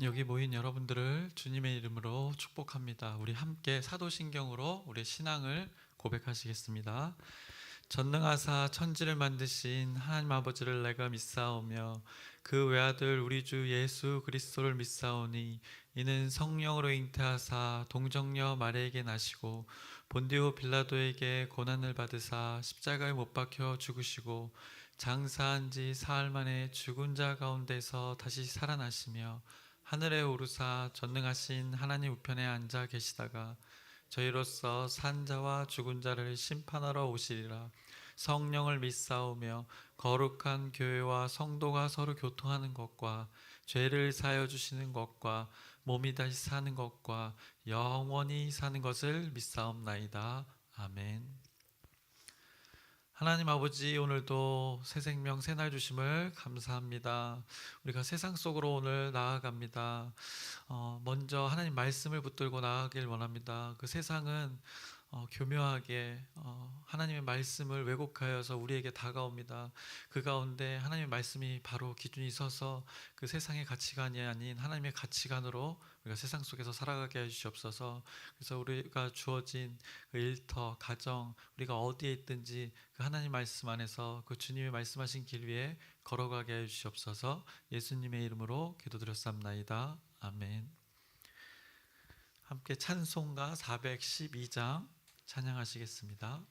여기 모인 여러분들을 주님의 이름으로 축복합니다. 우리 함께 사도신경으로 우리의 신앙을 고백하시겠습니다. 전능하사 천지를 만드신 하나님 아버지를 내가 믿사오며 그 외아들 우리 주 예수 그리스도를 믿사오니 이는 성령으로 잉태하사 동정녀 마리아에게 나시고 본디오 빌라도에게 고난을 받으사 십자가에 못 박혀 죽으시고 장사한 지 사흘 만에 죽은 자 가운데서 다시 살아나시며 하늘에 오르사 전능하신 하나님 우편에 앉아 계시다가 저희로서 산 자와 죽은 자를 심판하러 오시리라. 성령을 믿사오며 거룩한 교회와 성도가 서로 교통하는 것과 죄를 사하여 주시는 것과 몸이 다시 사는 것과 영원히 사는 것을 믿사옵나이다. 아멘. 하나님 아버지, 오늘도 새 생명 새날 주심을 감사합니다. 우리가 세상 속으로 오늘 나아갑니다. 먼저 하나님 말씀을 붙들고 나아가길 원합니다. 그 세상은 교묘하게 하나님의 말씀을 왜곡하여서 우리에게 다가옵니다. 그 가운데 하나님의 말씀이 바로 기준이 서서 그 세상의 가치관이 아닌 하나님의 가치관으로 우리가 세상 속에서 살아가게 해주시옵소서. 그래서 우리가 주어진 그 일터, 가정, 우리가 어디에 있든지 그 하나님 말씀 안에서 그 주님의 말씀하신 길 위에 걸어가게 해주시옵소서. 예수님의 이름으로 기도드렸사옵나이다. 아멘. 함께 찬송가 412장 찬양하시겠습니다.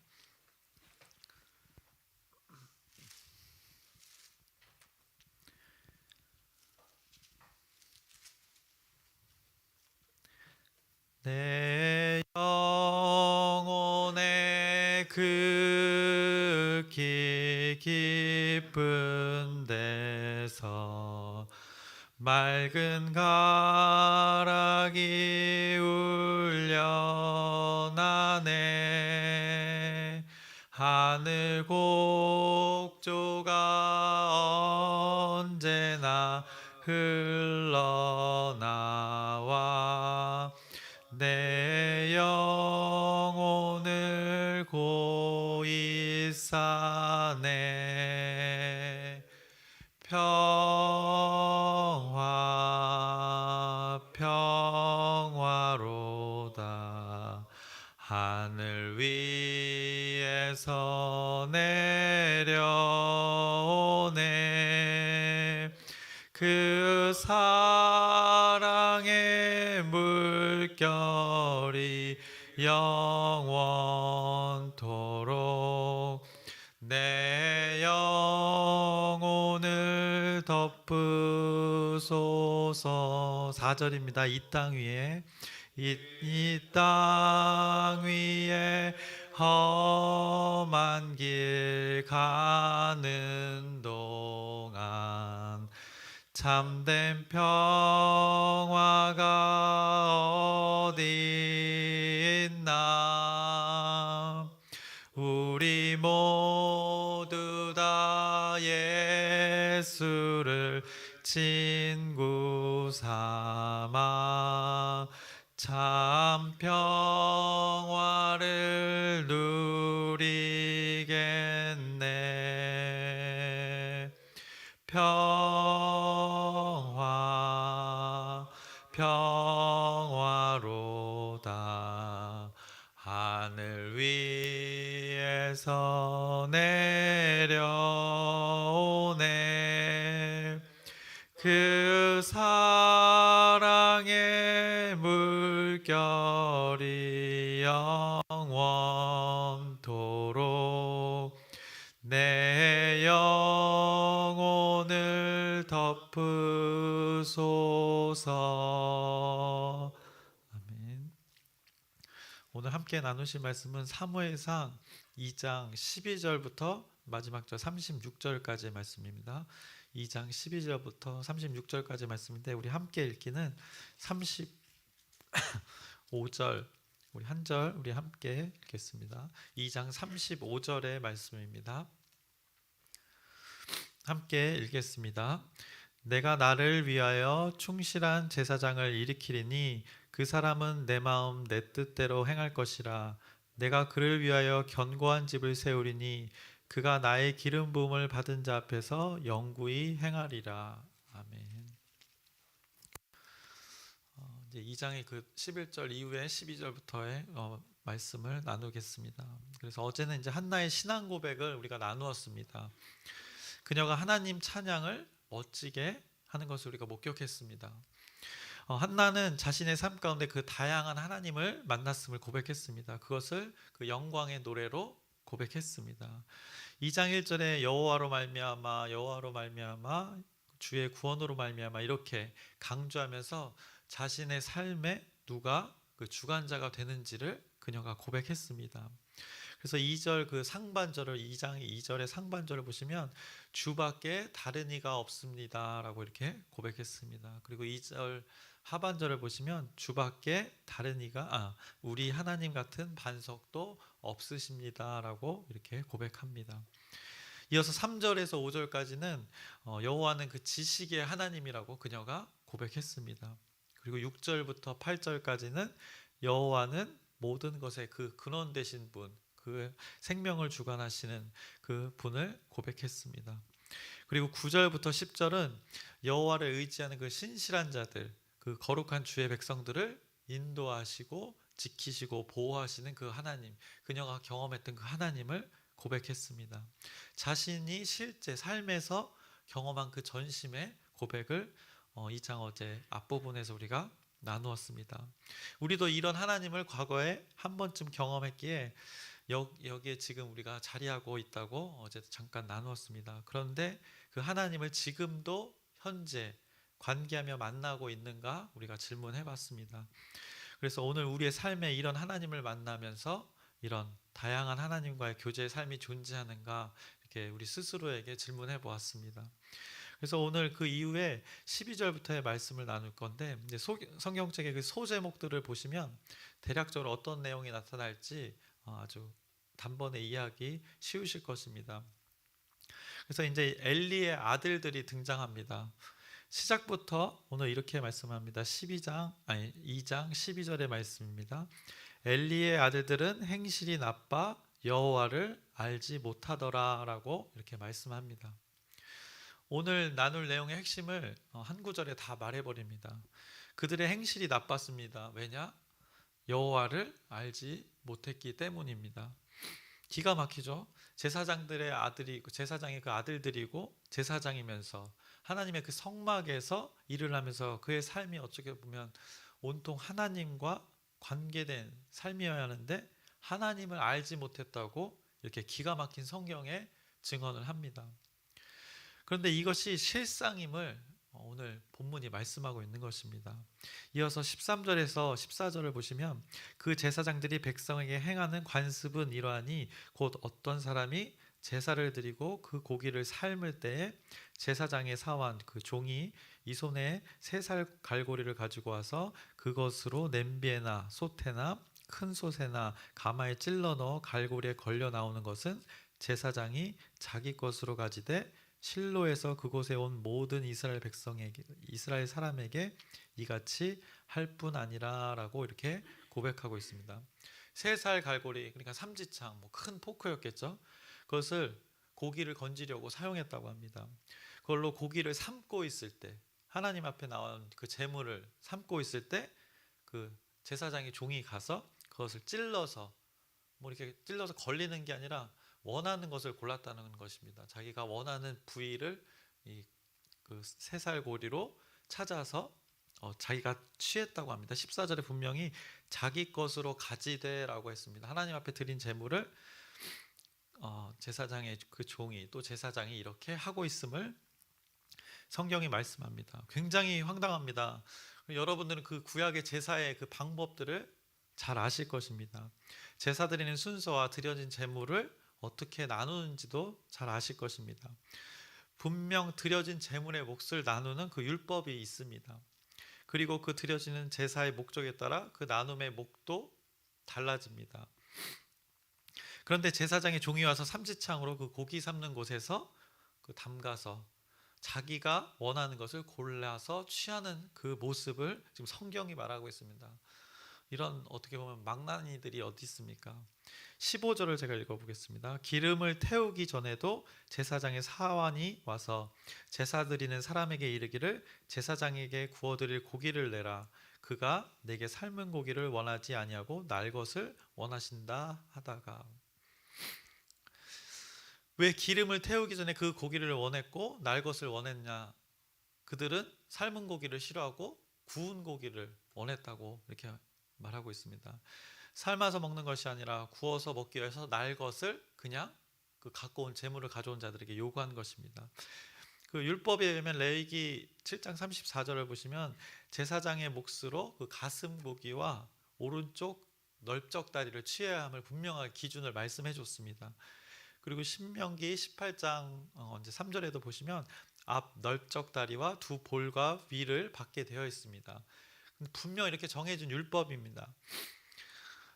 내 영혼의 극히 깊은 데서 맑은 가락이 울려나네. 하늘 곡조가 언제나 흘러나와 내 영혼을 고이 싸네. 평화 평화로다. 하늘 위에서 내려오네. 그 사랑의 물결이 영원토록 내 영혼을 덮으소서. 4절입니다. 이 땅 위에 이 땅 위에 험한 길 가는 동안 참된 평화가 어디 있나. 우리 모두 다 예수를 친구 삼아 참 평화를 누리겠네. 평화로다. 하늘 위에서 내려오네. 그 사랑의 물결이 영원토록 내 영혼을 덮으소서. 아멘. 오늘 함께 나누실 말씀은 사무엘상 2장 12절부터 마지막 절 36절까지의 말씀입니다. 2장 12절부터 36절까지의 말씀인데 우리 함께 읽기는 35절 우리 한 절 우리 함께 읽겠습니다. 2장 35절의 말씀입니다. 함께 읽겠습니다. 내가 나를 위하여 충실한 제사장을 일으키리니 그 사람은 내 마음 내 뜻대로 행할 것이라. 내가 그를 위하여 견고한 집을 세우리니 그가 나의 기름 부음을 받은 자 앞에서 영구히 행하리라. 아멘. 이제 2장의 그 11절 이후에 12절부터의 말씀을 나누겠습니다. 그래서 어제는 이제 한나의 신앙 고백을 우리가 나누었습니다. 그녀가 하나님 찬양을 멋지게 하는 것을 우리가 목격했습니다. 한나는 자신의 삶 가운데 그 다양한 하나님을 만났음을 고백했습니다. 그것을 그 영광의 노래로 고백했습니다. 2장 1절에 여호와로 말미암아 여호와로 말미암아 주의 구원으로 말미암아 이렇게 강조하면서 자신의 삶에 누가 그 주관자가 되는지를 그녀가 고백했습니다. 그래서 2절 그 상반절을 2장 2절의 상반절을 보시면 주밖에 다른 이가 없습니다라고 이렇게 고백했습니다. 그리고 2절 하반절을 보시면 주밖에 다른 이가 우리 하나님 같은 반석도 없으십니다라고 이렇게 고백합니다. 이어서 3절에서 5절까지는 여호와는 그 지식의 하나님이라고 그녀가 고백했습니다. 그리고 6절부터 8절까지는 여호와는 모든 것의 그 근원 되신 분, 그 생명을 주관하시는 그 분을 고백했습니다. 그리고 9절부터 10절은 여호와를 의지하는 그 신실한 자들, 그 거룩한 주의 백성들을 인도하시고 지키시고 보호하시는 그 하나님, 그녀가 경험했던 그 하나님을 고백했습니다. 자신이 실제 삶에서 경험한 그 전심의 고백을 2장 어제 앞부분에서 우리가 나누었습니다. 우리도 이런 하나님을 과거에 한 번쯤 경험했기에 여기에 지금 우리가 자리하고 있다고 어제 잠깐 나누었습니다. 그런데 그 하나님을 지금도 현재 관계하며 만나고 있는가 우리가 질문해 봤습니다. 그래서 오늘 우리의 삶에 이런 하나님을 만나면서 이런 다양한 하나님과의 교제의 삶이 존재하는가 이렇게 우리 스스로에게 질문해 보았습니다. 그래서 오늘 그 이후에 12절부터의 말씀을 나눌 건데 이제 성경책의 그 소제목들을 보시면 대략적으로 어떤 내용이 나타날지 아주 단번에 이해하기 쉬우실 것입니다. 그래서 이제 엘리의 아들들이 등장합니다. 시작부터 오늘 이렇게 말씀합니다. 2장 12절의 말씀입니다. 엘리의 아들들은 행실이 나빠 여호와를 알지 못하더라라고 이렇게 말씀합니다. 오늘 나눌 내용의 핵심을 한 구절에 다 말해버립니다. 그들의 행실이 나빴습니다. 왜냐? 여호와를 알지 못했기 때문입니다. 기가 막히죠. 제사장들의 아들이고 제사장의 그 아들들이고 제사장이면서 하나님의 그 성막에서 일을 하면서 그의 삶이 어떻게 보면 온통 하나님과 관계된 삶이어야 하는데 하나님을 알지 못했다고 이렇게 기가 막힌 성경에 증언을 합니다. 그런데 이것이 실상임을 오늘 본문이 말씀하고 있는 것입니다. 이어서 13절에서 14절을 보시면 그 제사장들이 백성에게 행하는 관습은 이러하니 곧 어떤 사람이 제사를 드리고 그 고기를 삶을 때에 제사장의 사환 그 종이 이 손에 3살 갈고리를 가지고 와서 그것으로 냄비에나 솥에나 큰 솥에나 가마에 찔러 넣어 갈고리에 걸려 나오는 것은 제사장이 자기 것으로 가지되 실로에서 그곳에 온 모든 이스라엘 백성에게 이스라엘 사람에게 이같이 할 뿐 아니라라고 이렇게 고백하고 있습니다. 3살 갈고리 그러니까 삼지창 큰 포크였겠죠. 그것을 고기를 건지려고 사용했다고 합니다. 그걸로 고기를 삶고 있을 때 하나님 앞에 나온 그 제물을 삶고 있을 때 그 제사장의 종이 가서 그것을 찔러서 이렇게 찔러서 걸리는 게 아니라 원하는 것을 골랐다는 것입니다. 자기가 원하는 부위를 그 3살 고리로 찾아서 자기가 취했다고 합니다. 14절에 분명히 자기 것으로 가지되라고 했습니다. 하나님 앞에 드린 제물을 제사장의 그 종이 또 제사장이 이렇게 하고 있음을 성경이 말씀합니다. 굉장히 황당합니다. 여러분들은 그 구약의 제사의 그 방법들을 잘 아실 것입니다. 제사 드리는 순서와 드려진 제물을 어떻게 나누는지도 잘 아실 것입니다. 분명 드려진 제물의 몫을 나누는 그 율법이 있습니다. 그리고 그 드려지는 제사의 목적에 따라 그 나눔의 목도 달라집니다. 그런데 제사장의 종이 와서 삼지창으로 그 고기 삶는 곳에서 그 담가서 자기가 원하는 것을 골라서 취하는 그 모습을 지금 성경이 말하고 있습니다. 이런 어떻게 보면 망나니들이 어디 있습니까? 15절을 제가 읽어보겠습니다. 기름을 태우기 전에도 제사장의 사환이 와서 제사 드리는 사람에게 이르기를 제사장에게 구워드릴 고기를 내라. 그가 내게 삶은 고기를 원하지 아니하고 날 것을 원하신다 하다가, 왜 기름을 태우기 전에 그 고기를 원했고 날 것을 원했냐? 그들은 삶은 고기를 싫어하고 구운 고기를 원했다고 이렇게 말하고 있습니다. 삶아서 먹는 것이 아니라 구워서 먹기 위해서 날 것을 그냥 그 갖고 온 재물을 가져온 자들에게 요구한 것입니다. 그 율법에 의하면 레위기 7장 34절을 보시면 제사장의 몫으로 그 가슴 고기와 오른쪽 넓적 다리를 취해야 함을 분명하게 기준을 말씀해 줬습니다. 그리고 신명기 18장 이제 3절에도 보시면 앞 넓적 다리와 두 볼과 위를 받게 되어 있습니다. 분명 이렇게 정해진 율법입니다.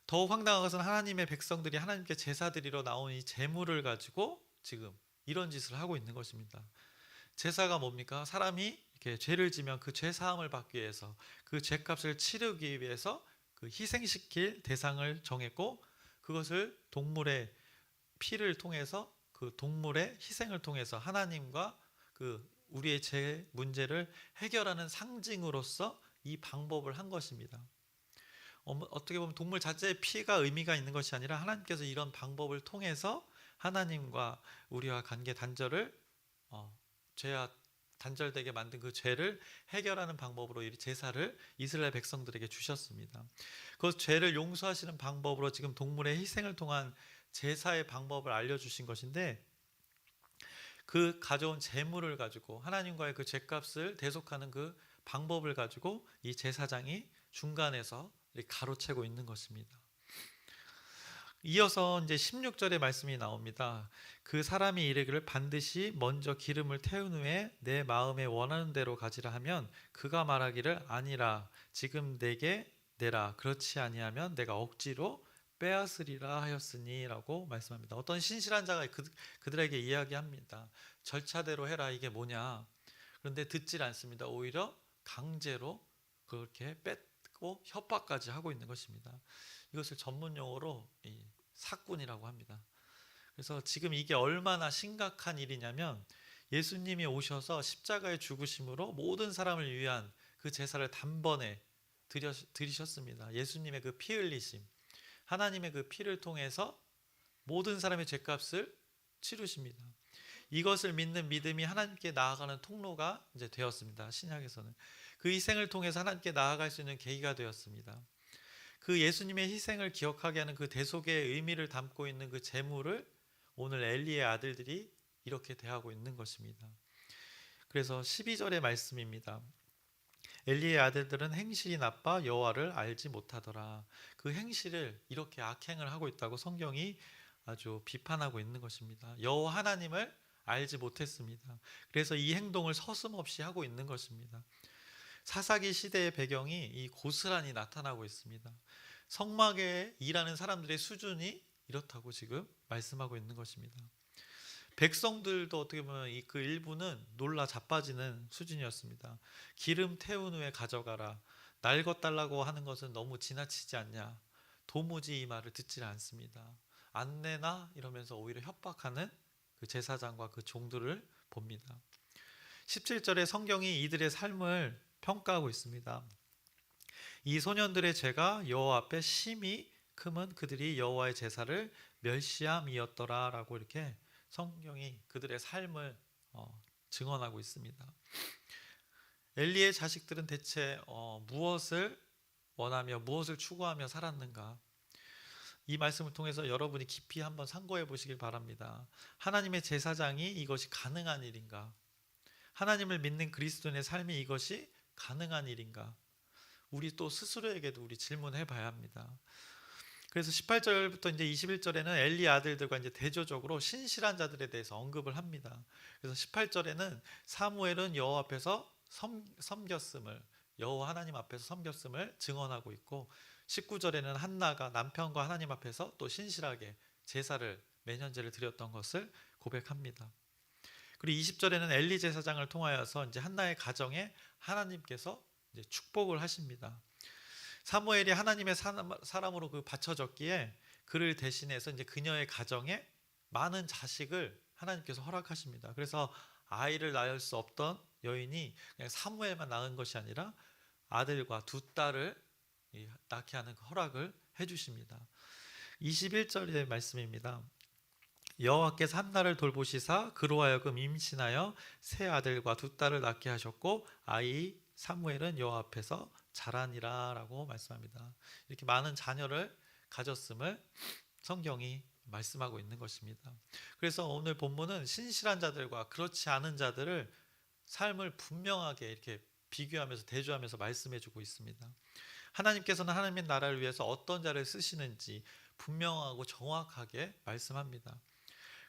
더욱 황당한 것은 하나님의 백성들이 하나님께 제사 드리러 나온 이 제물을 가지고 지금 이런 짓을 하고 있는 것입니다. 제사가 뭡니까? 사람이 이렇게 죄를 지면 그 죄 사함을 받기 위해서, 그 죄값을 치르기 위해서 그 희생시킬 대상을 정했고, 그것을 동물의 피를 통해서, 그 동물의 희생을 통해서 하나님과 그 우리의 죄 문제를 해결하는 상징으로서 이 방법을 한 것입니다. 어떻게 보면 동물 자체의 피가 의미가 있는 것이 아니라 하나님께서 이런 방법을 통해서 하나님과 우리와 관계 단절을 죄와 단절되게 만든 그 죄를 해결하는 방법으로 이 제사를 이스라엘 백성들에게 주셨습니다. 그 죄를 용서하시는 방법으로 지금 동물의 희생을 통한 제사의 방법을 알려주신 것인데, 그 가져온 제물을 가지고 하나님과의 그 죄값을 대속하는 그 방법을 가지고 이 제사장이 중간에서 가로채고 있는 것입니다. 이어서 이제 16절의 말씀이 나옵니다. 그 사람이 이르기를 반드시 먼저 기름을 태운 후에 내 마음에 원하는 대로 가지라 하면 그가 말하기를 아니라 지금 내게 내라 그렇지 아니하면 내가 억지로 빼앗으리라 하였으니 라고 말씀합니다. 어떤 신실한 자가 그들에게 이야기합니다. 절차대로 해라, 이게 뭐냐. 그런데 듣질 않습니다. 오히려 강제로 그렇게 뺏고 협박까지 하고 있는 것입니다. 이것을 전문 용어로 사꾼이라고 합니다. 그래서 지금 이게 얼마나 심각한 일이냐면, 예수님이 오셔서 십자가의 죽으심으로 모든 사람을 위한 그 제사를 단번에 드리셨습니다. 예수님의 그 피 흘리심, 하나님의 그 피를 통해서 모든 사람의 죄값을 치르십니다. 이것을 믿는 믿음이 하나님께 나아가는 통로가 이제 되었습니다. 신약에서는 그 희생을 통해서 하나님께 나아갈 수 있는 계기가 되었습니다. 그 예수님의 희생을 기억하게 하는 그 대속의 의미를 담고 있는 그 제물을 오늘 엘리의 아들들이 이렇게 대하고 있는 것입니다. 그래서 12절의 말씀입니다. 엘리의 아들들은 행실이 나빠 여호와를 알지 못하더라. 그 행실을 이렇게 악행을 하고 있다고 성경이 아주 비판하고 있는 것입니다. 여호와 하나님을 알지 못했습니다. 그래서 이 행동을 서슴없이 하고 있는 것입니다. 사사기 시대의 배경이 이 고스란히 나타나고 있습니다. 성막에 일하는 사람들의 수준이 이렇다고 지금 말씀하고 있는 것입니다. 백성들도 어떻게 보면 그 일부는 놀라 자빠지는 수준이었습니다. 기름 태운 후에 가져가라. 날 것 달라고 하는 것은 너무 지나치지 않냐. 도무지 이 말을 듣지 않습니다. 안 내나 이러면서 오히려 협박하는 그 제사장과 그 종들을 봅니다. 17절에 성경이 이들의 삶을 평가하고 있습니다. 이 소년들의 죄가 여호와 앞에 심히 크면 그들이 여호와의 제사를 멸시함이었더라 라고 이렇게 성경이 그들의 삶을 증언하고 있습니다. 엘리의 자식들은 대체 무엇을 원하며 무엇을 추구하며 살았는가? 이 말씀을 통해서 여러분이 깊이 한번 상고해 보시길 바랍니다. 하나님의 제사장이 이것이 가능한 일인가? 하나님을 믿는 그리스도인의 삶이 이것이 가능한 일인가? 우리 또 스스로에게도 우리 질문해 봐야 합니다. 그래서 18절부터 이제 21절에는 엘리 아들들과 이제 대조적으로 신실한 자들에 대해서 언급을 합니다. 그래서 18절에는 사무엘은 여호와 앞에서 섬겼음을, 여호와 하나님 앞에서 섬겼음을 증언하고 있고, 19절에는 한나가 남편과 하나님 앞에서 또 신실하게 제사를 매년제를 드렸던 것을 고백합니다. 그리고 20절에는 엘리 제사장을 통하여서 이제 한나의 가정에 하나님께서 이제 축복을 하십니다. 사무엘이 하나님의 사람으로 그 바쳐졌기에 그를 대신해서 이제 그녀의 가정에 많은 자식을 하나님께서 허락하십니다. 그래서 아이를 낳을 수 없던 여인이 그냥 사무엘만 낳은 것이 아니라 아들과 두 딸을 낳게 하는 허락을 해주십니다. 21절의 말씀입니다. 여호와께서 한나를 돌보시사 그로 하여금 임신하여 세 아들과 두 딸을 낳게 하셨고 아이 사무엘은 여호와 앞에서 자라니라 라고 말씀합니다. 이렇게 많은 자녀를 가졌음을 성경이 말씀하고 있는 것입니다. 그래서 오늘 본문은 신실한 자들과 그렇지 않은 자들을 삶을 분명하게 이렇게 비교하면서 대조하면서 말씀해주고 있습니다. 하나님께서는 하나님의 나라를 위해서 어떤 자를 쓰시는지 분명하고 정확하게 말씀합니다.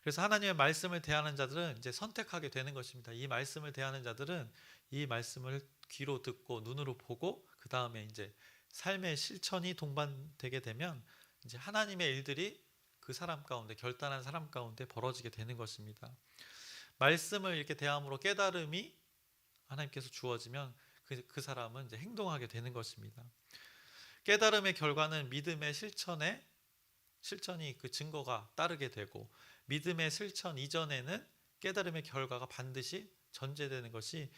그래서 하나님의 말씀을 대하는 자들은 이제 선택하게 되는 것입니다. 이 말씀을 대하는 자들은 이 말씀을 귀로 듣고 눈으로 보고 그 다음에 이제 삶의 실천이 동반되게 되면 이제 하나님의 일들이 그 사람 가운데, 결단한 사람 가운데 벌어지게 되는 것입니다. 말씀을 이렇게 대함으로 깨달음이 하나님께서 주어지면 그 사람은 이제 행동하게 되는 것입니다. 깨달음의 결과는 믿음의 실천이 그 증거가 따르게 되고, 믿음의 실천 이전에는 깨달음의 결과가 반드시 전제되는 것이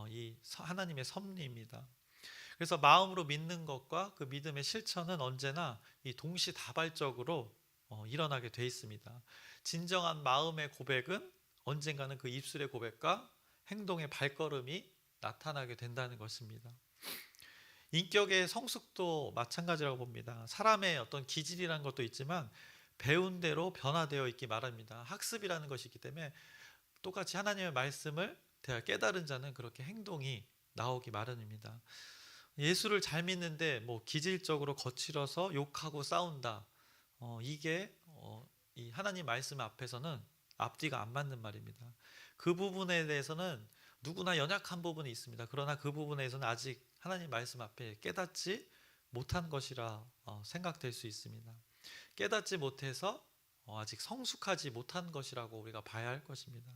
이 하나님의 섭리입니다. 그래서 마음으로 믿는 것과 그 믿음의 실천은 언제나 이 동시다발적으로 일어나게 돼 있습니다. 진정한 마음의 고백은 언젠가는 그 입술의 고백과 행동의 발걸음이 나타나게 된다는 것입니다. 인격의 성숙도 마찬가지라고 봅니다. 사람의 어떤 기질이라는 것도 있지만 배운 대로 변화되어 있기 마련입니다. 학습이라는 것이 있기 때문에 똑같이 하나님의 말씀을 깨달은 자는 그렇게 행동이 나오기 마련입니다. 예수를 잘 믿는데 뭐 기질적으로 거칠어서 욕하고 싸운다, 이게 이 하나님 말씀 앞에서는 앞뒤가 안 맞는 말입니다. 그 부분에 대해서는 누구나 연약한 부분이 있습니다. 그러나 그 부분에서는 아직 하나님 말씀 앞에 깨닫지 못한 것이라 생각될 수 있습니다. 깨닫지 못해서 아직 성숙하지 못한 것이라고 우리가 봐야 할 것입니다.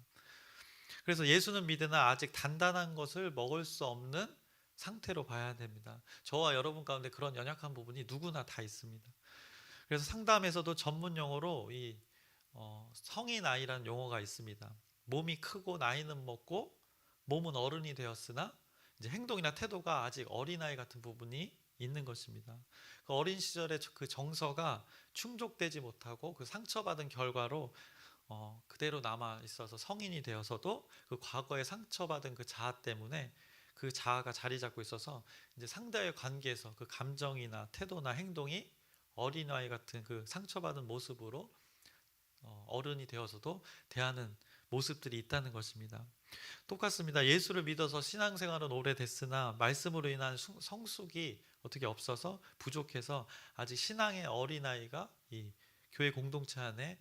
그래서 예수는 믿으나 아직 단단한 것을 먹을 수 없는 상태로 봐야 됩니다. 저와 여러분 가운데 그런 연약한 부분이 누구나 다 있습니다. 그래서 상담에서도 전문 용어로 이 성인 아이라는 용어가 있습니다. 몸이 크고 나이는 먹고 몸은 어른이 되었으나 이제 행동이나 태도가 아직 어린아이 같은 부분이 있는 것입니다. 그 어린 시절의 그 정서가 충족되지 못하고 그 상처받은 결과로 그대로 남아 있어서 성인이 되어서도 그 과거에 상처받은 그 자아 때문에 그 자아가 자리 잡고 있어서 이제 상대의 관계에서 그 감정이나 태도나 행동이 어린아이 같은 그 상처받은 모습으로 어른이 되어서도 대하는 모습들이 있다는 것입니다. 똑같습니다. 예수를 믿어서 신앙생활은 오래됐으나 말씀으로 인한 성숙이 어떻게 없어서 부족해서 아직 신앙의 어린아이가 이 교회 공동체 안에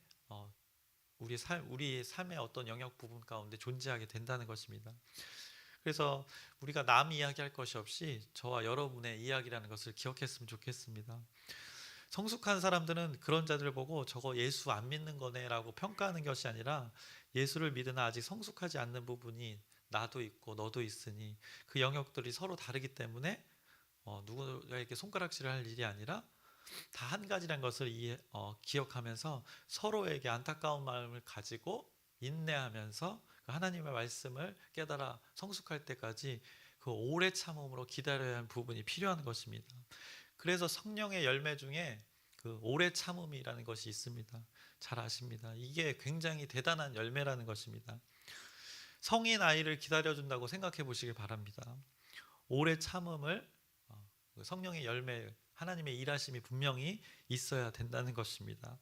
우리의 삶의 어떤 영역 부분 가운데 존재하게 된다는 것입니다. 그래서 우리가 남 이야기할 것이 없이 저와 여러분의 이야기라는 것을 기억했으면 좋겠습니다. 성숙한 사람들은 그런 자들을 보고 저거 예수 안 믿는 거네 라고 평가하는 것이 아니라 예수를 믿으나 아직 성숙하지 않는 부분이 나도 있고 너도 있으니 그 영역들이 서로 다르기 때문에 누구에게 손가락질을 할 일이 아니라 다 한 가지라는 것을 기억하면서 서로에게 안타까운 마음을 가지고 인내하면서 그 하나님의 말씀을 깨달아 성숙할 때까지 그 오래 참음으로 기다려야 하는 부분이 필요한 것입니다. 그래서 성령의 열매 중에 그 오래 참음이라는 것이 있습니다. 잘 아십니다. 이게 굉장히 대단한 열매라는 것입니다. 성인 아이를 기다려준다고 생각해 보시길 바랍니다. 오래 참음을 성령의 열매, 하나님의 일하심이 분명히 있어야 된다는 것입니다.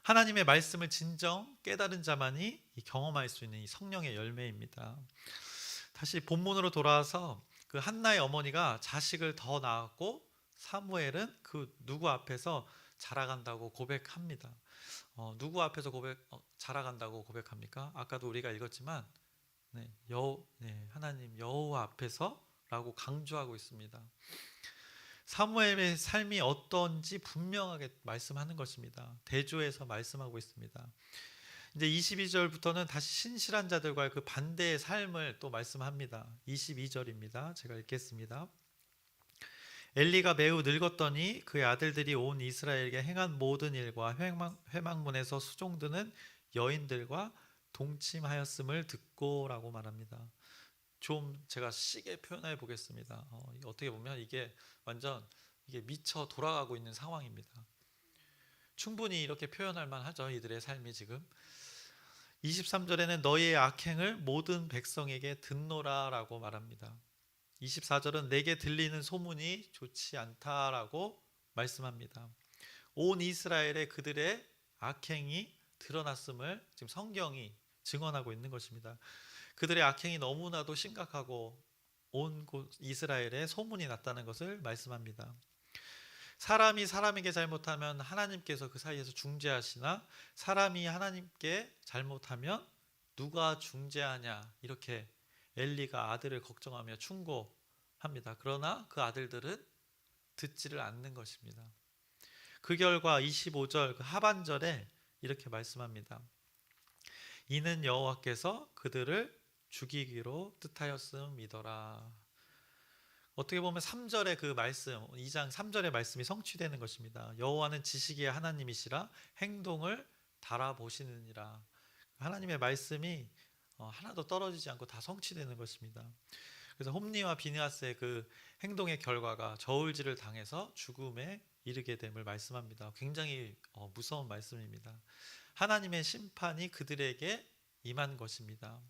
하나님의 말씀을 진정 깨달은 자만이 경험할 수 있는 이 성령의 열매입니다. 다시 본문으로 돌아와서 그 한나의 어머니가 자식을 더 낳았고 사무엘은 그 누구 앞에서 자라간다고 고백합니다. 누구 앞에서 자라간다고 고백합니까? 아까도 우리가 읽었지만 하나님 여호와 앞에서라고 강조하고 있습니다. 사무엘의 삶이 어떤지 분명하게 말씀하는 것입니다. 대조해서 말씀하고 있습니다. 이제 22절부터는 다시 신실한 자들과의 그 반대의 삶을 또 말씀합니다. 22절입니다. 제가 읽겠습니다. 엘리가 매우 늙었더니 그의 아들들이 온 이스라엘에게 행한 모든 일과 회막문에서 수종드는 여인들과 동침하였음을 듣고라고 말합니다. 좀 제가 시게 표현해 보겠습니다. 어떻게 보면 이게 완전 이게 미쳐 돌아가고 있는 상황입니다. 충분히 이렇게 표현할 만하죠. 이들의 삶이 지금 23절에는 너희의 악행을 모든 백성에게 듣노라라고 말합니다. 24절은 내게 들리는 소문이 좋지 않다라고 말씀합니다. 온 이스라엘의 그들의 악행이 드러났음을 지금 성경이 증언하고 있는 것입니다. 그들의 악행이 너무나도 심각하고 온 이스라엘에 소문이 났다는 것을 말씀합니다. 사람이 사람에게 잘못하면 하나님께서 그 사이에서 중재하시나 사람이 하나님께 잘못하면 누가 중재하냐 이렇게 엘리가 아들을 걱정하며 충고합니다. 그러나 그 아들들은 듣지를 않는 것입니다. 그 결과 25절 그 하반절에 이렇게 말씀합니다. 이는 여호와께서 그들을 죽이기로 뜻하였음이더라. 어떻게 보면 3절의 그 말씀, 2장 3절의 말씀이 성취되는 것입니다. 여호와는 지식의 하나님이시라 행동을 달아보시느니라. 하나님의 말씀이 하나도 떨어지지 않고 다 성취되는 것입니다. 그래서 홈리와 비느하스의 그 행동의 결과가 저울질을 당해서 죽음에 이르게 됨을 말씀합니다. 굉장히 무서운 말씀입니다. 하나님의 심판이 그들에게 임한 것입니다.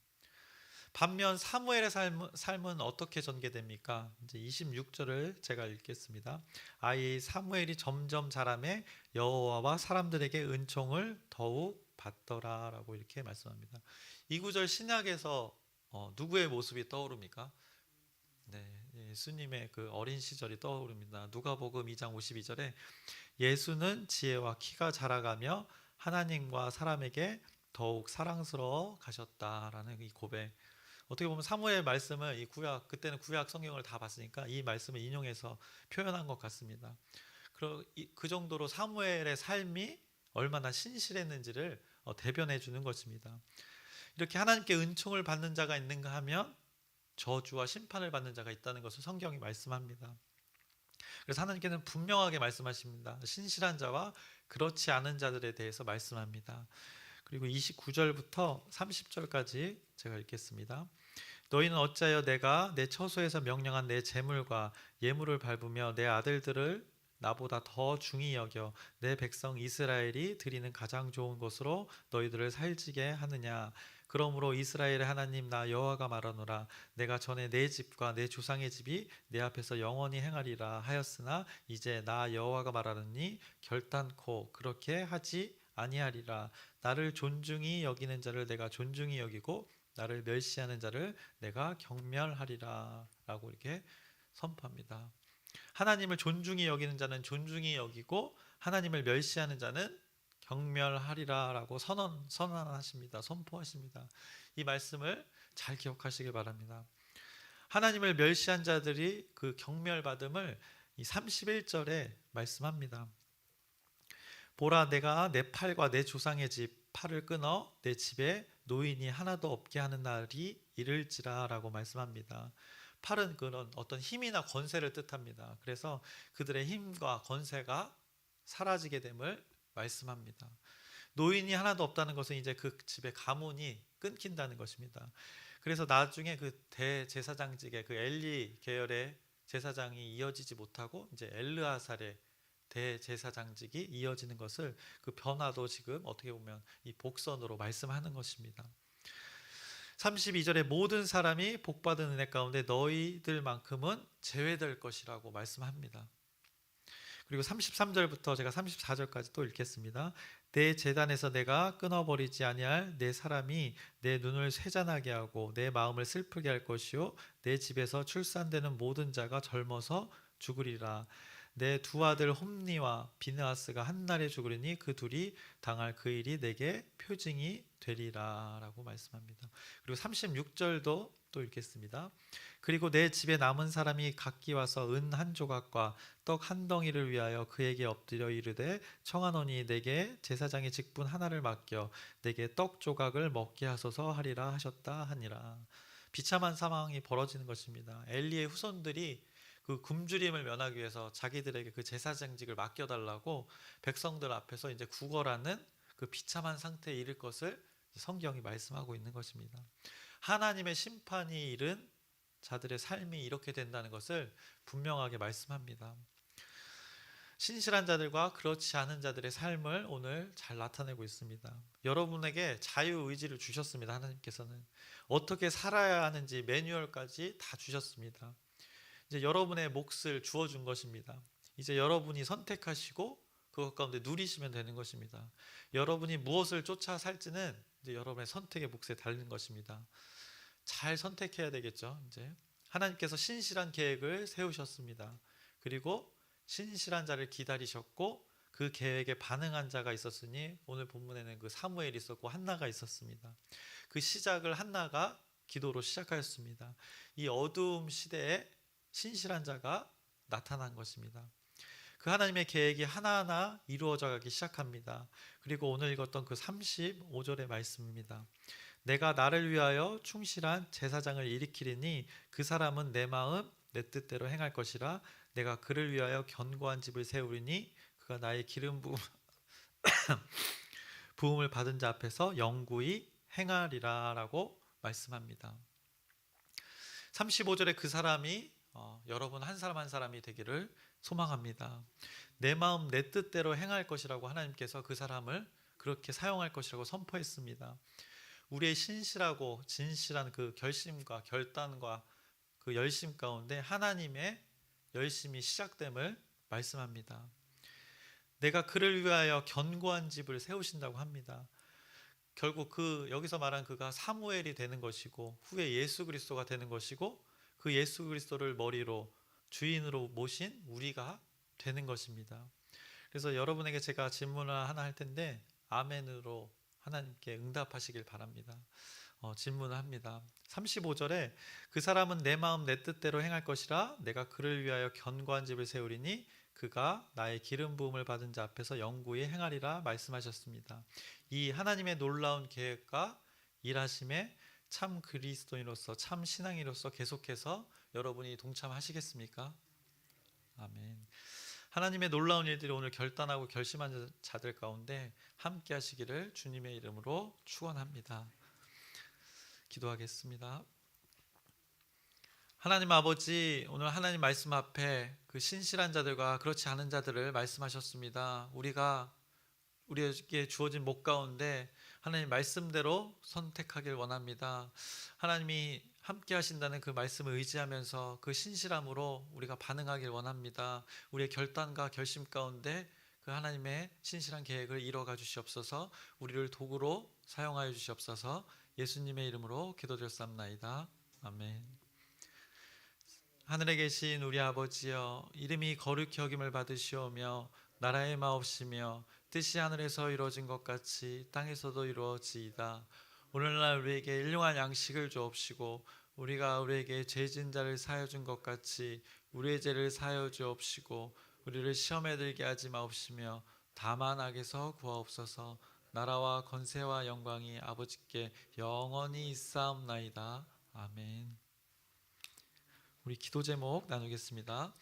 반면 사무엘의 삶은 어떻게 전개됩니까? 이제 26절을 제가 읽겠습니다. 아이 사무엘이 점점 자라매 여호와와 사람들에게 은총을 더욱 받더라라고 이렇게 말씀합니다. 이 구절 신약에서 누구의 모습이 떠오릅니까? 네, 예수님의 그 어린 시절이 떠오릅니다. 누가복음 2장 52절에 예수는 지혜와 키가 자라가며 하나님과 사람에게 더욱 사랑스러워 가셨다라는 이 고백. 어떻게 보면 사무엘 말씀을 이 구약 그때는 구약 성경을 다 봤으니까 이 말씀을 인용해서 표현한 것 같습니다. 그 정도로 사무엘의 삶이 얼마나 신실했는지를 대변해 주는 것입니다. 이렇게 하나님께 은총을 받는 자가 있는가 하면 저주와 심판을 받는 자가 있다는 것을 성경이 말씀합니다. 그래서 하나님께는 분명하게 말씀하십니다. 신실한 자와 그렇지 않은 자들에 대해서 말씀합니다. 그리고 29절부터 30절까지 제가 읽겠습니다. 너희는 어찌하여 내가 내 처소에서 명령한 내 재물과 예물을 밟으며 내 아들들을 나보다 더 중히 여겨 내 백성 이스라엘이 드리는 가장 좋은 것으로 너희들을 살지게 하느냐. 그러므로 이스라엘의 하나님 나 여호와가 말하노라. 내가 전에 내 집과 내 조상의 집이 내 앞에서 영원히 행하리라 하였으나 이제 나 여호와가 말하느니 결단코 그렇게 하지 아니하리라. 나를 존중히 여기는 자를 내가 존중히 여기고 나를 멸시하는 자를 내가 경멸하리라 라고 이렇게 선포합니다. 하나님을 존중히 여기는 자는 존중히 여기고 하나님을 멸시하는 자는 경멸하리라 라고 선언하십니다. 선포하십니다. 이 말씀을 잘 기억하시길 바랍니다. 하나님을 멸시한 자들이 그 경멸받음을 이 31절에 말씀합니다. 보라 내가 내 팔과 내 조상의 집 팔을 끊어 내 집에 노인이 하나도 없게 하는 날이 이를지라 라고 말씀합니다. 팔은 그런 어떤 힘이나 권세를 뜻합니다. 그래서 그들의 힘과 권세가 사라지게 됨을 말씀합니다. 노인이 하나도 없다는 것은 이제 그 집의 가문이 끊긴다는 것입니다. 그래서 나중에 그 대제사장직의 그 엘리 계열의 제사장이 이어지지 못하고 이제 엘르아살의 대제사장직이 이어지는 것을 그 변화도 지금 어떻게 보면 이 복선으로 말씀하는 것입니다. 32절에 모든 사람이 복받은 은혜 가운데 너희들만큼은 제외될 것이라고 말씀합니다. 그리고 33절부터 제가 34절까지 또 읽겠습니다. 내 제단에서 내가 끊어버리지 아니할 내 사람이 내 눈을 쇠잔하게 하고 내 마음을 슬프게 할 것이요 내 집에서 출산되는 모든 자가 젊어서 죽으리라. 내 두 아들 홈니와 비느하스가 한 날에 죽으리니 그 둘이 당할 그 일이 내게 표징이 되리라 라고 말씀합니다. 그리고 36절도 또 읽겠습니다. 그리고 내 집에 남은 사람이 각기 와서 은 한 조각과 떡 한 덩이를 위하여 그에게 엎드려 이르되 청하노니 내게 제사장의 직분 하나를 맡겨 내게 떡 조각을 먹게 하소서 하리라 하셨다 하니라. 비참한 상황이 벌어지는 것입니다. 엘리의 후손들이 그 굶주림을 면하기 위해서 자기들에게 그 제사장직을 맡겨달라고 백성들 앞에서 이제 구걸하는 그 비참한 상태에 이를 것을 성경이 말씀하고 있는 것입니다. 하나님의 심판이 이른 자들의 삶이 이렇게 된다는 것을 분명하게 말씀합니다. 신실한 자들과 그렇지 않은 자들의 삶을 오늘 잘 나타내고 있습니다. 여러분에게 자유의지를 주셨습니다. 하나님께서는 어떻게 살아야 하는지 매뉴얼까지 다 주셨습니다. 이제 여러분의 몫을 주어준 것입니다. 이제 여러분이 선택하시고 그것 가운데 누리시면 되는 것입니다. 여러분이 무엇을 쫓아 살지는 이제 여러분의 선택의 몫에 달린 것입니다. 잘 선택해야 되겠죠. 이제 하나님께서 신실한 계획을 세우셨습니다. 그리고 신실한 자를 기다리셨고 그 계획에 반응한 자가 있었으니 오늘 본문에는 그 사무엘이 있었고 한나가 있었습니다. 그 시작을 한나가 기도로 시작하였습니다. 이 어두움 시대에 신실한 자가 나타난 것입니다. 그 하나님의 계획이 하나하나 이루어져 가기 시작합니다. 그리고 오늘 읽었던 그 35절의 말씀입니다. 내가 나를 위하여 충실한 제사장을 일으키리니 그 사람은 내 마음 내 뜻대로 행할 것이라. 내가 그를 위하여 견고한 집을 세우리니 그가 나의 기름 부음을 받은 자 앞에서 영구히 행하리라 라고 말씀합니다. 35절에 그 사람이 여러분 한 사람 한 사람이 되기를 소망합니다. 내 마음 내 뜻대로 행할 것이라고 하나님께서 그 사람을 그렇게 사용할 것이라고 선포했습니다. 우리의 신실하고 진실한 그 결심과 결단과 그 열심 가운데 하나님의 열심이 시작됨을 말씀합니다. 내가 그를 위하여 견고한 집을 세우신다고 합니다. 결국 그 여기서 말한 그가 사무엘이 되는 것이고 후에 예수 그리스도가 되는 것이고 그 예수 그리스도를 머리로 주인으로 모신 우리가 되는 것입니다. 그래서 여러분에게 제가 질문을 하나 할 텐데 아멘으로 하나님께 응답하시길 바랍니다. 질문을 합니다. 35절에 그 사람은 내 마음 내 뜻대로 행할 것이라. 내가 그를 위하여 견고한 집을 세우리니 그가 나의 기름 부음을 받은 자 앞에서 영구히 행하리라 말씀하셨습니다. 이 하나님의 놀라운 계획과 일하심에 참 그리스도인으로서 참 신앙인으로서 계속해서 여러분이 동참하시겠습니까? 아멘. 하나님의 놀라운 일들이 오늘 결단하고 결심한 자들 가운데 함께 하시기를 주님의 이름으로 축원합니다. 기도하겠습니다. 하나님 아버지, 오늘 하나님 말씀 앞에 그 신실한 자들과 그렇지 않은 자들을 말씀하셨습니다. 우리에게 주어진 목 가운데 하나님 말씀대로 선택하길 원합니다. 하나님이 함께 하신다는 그 말씀을 의지하면서 그 신실함으로 우리가 반응하길 원합니다. 우리의 결단과 결심 가운데 그 하나님의 신실한 계획을 이뤄가 주시옵소서. 우리를 도구로 사용하여 주시옵소서. 예수님의 이름으로 기도드렸사옵나이다. 아멘. 하늘에 계신 우리 아버지여, 이름이 거룩히 여김을 받으시오며 나라의 마옵시며 뜻이 하늘에서 이루어진 것 같이 땅에서도 이루어지이다. 오늘날 우리에게 일용할 양식을 주옵시고 우리가 우리에게 죄진 자를 사하여 준 것 같이 우리의 죄를 사하여 주옵시고 우리를 시험에 들게 하지 마옵시며 다만 악에서 구하옵소서. 나라와 권세와 영광이 아버지께 영원히 있사옵나이다. 아멘. 우리 기도 제목 나누겠습니다.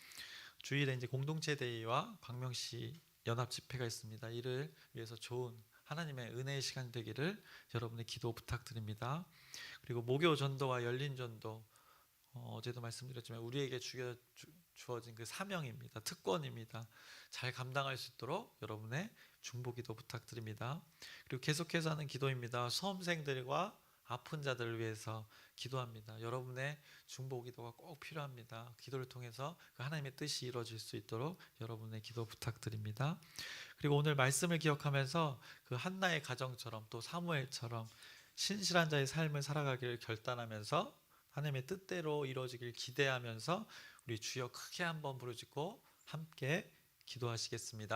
주일에 이제 공동체 대회와 광명시 연합 집회가 있습니다. 이를 위해서 좋은 하나님의 은혜의 시간 되기를 여러분의 기도 부탁드립니다. 그리고 목요 전도와 열린 전도, 어제도 말씀드렸지만 우리에게 주어진 그 사명입니다. 특권입니다. 잘 감당할 수 있도록 여러분의 중보기도 부탁드립니다. 그리고 계속해서 하는 기도입니다. 수험생들과 아픈 자들을 위해서 기도합니다. 여러분의 중보기도가 꼭 필요합니다. 기도를 통해서 그 하나님의 뜻이 이루어질 수 있도록 여러분의 기도 부탁드립니다. 그리고 오늘 말씀을 기억하면서 그 한나의 가정처럼 또 사무엘처럼 신실한 자의 삶을 살아가기를 결단하면서 하나님의 뜻대로 이루어지길 기대하면서 우리 주여 크게 한번 부르짖고 함께 기도하시겠습니다.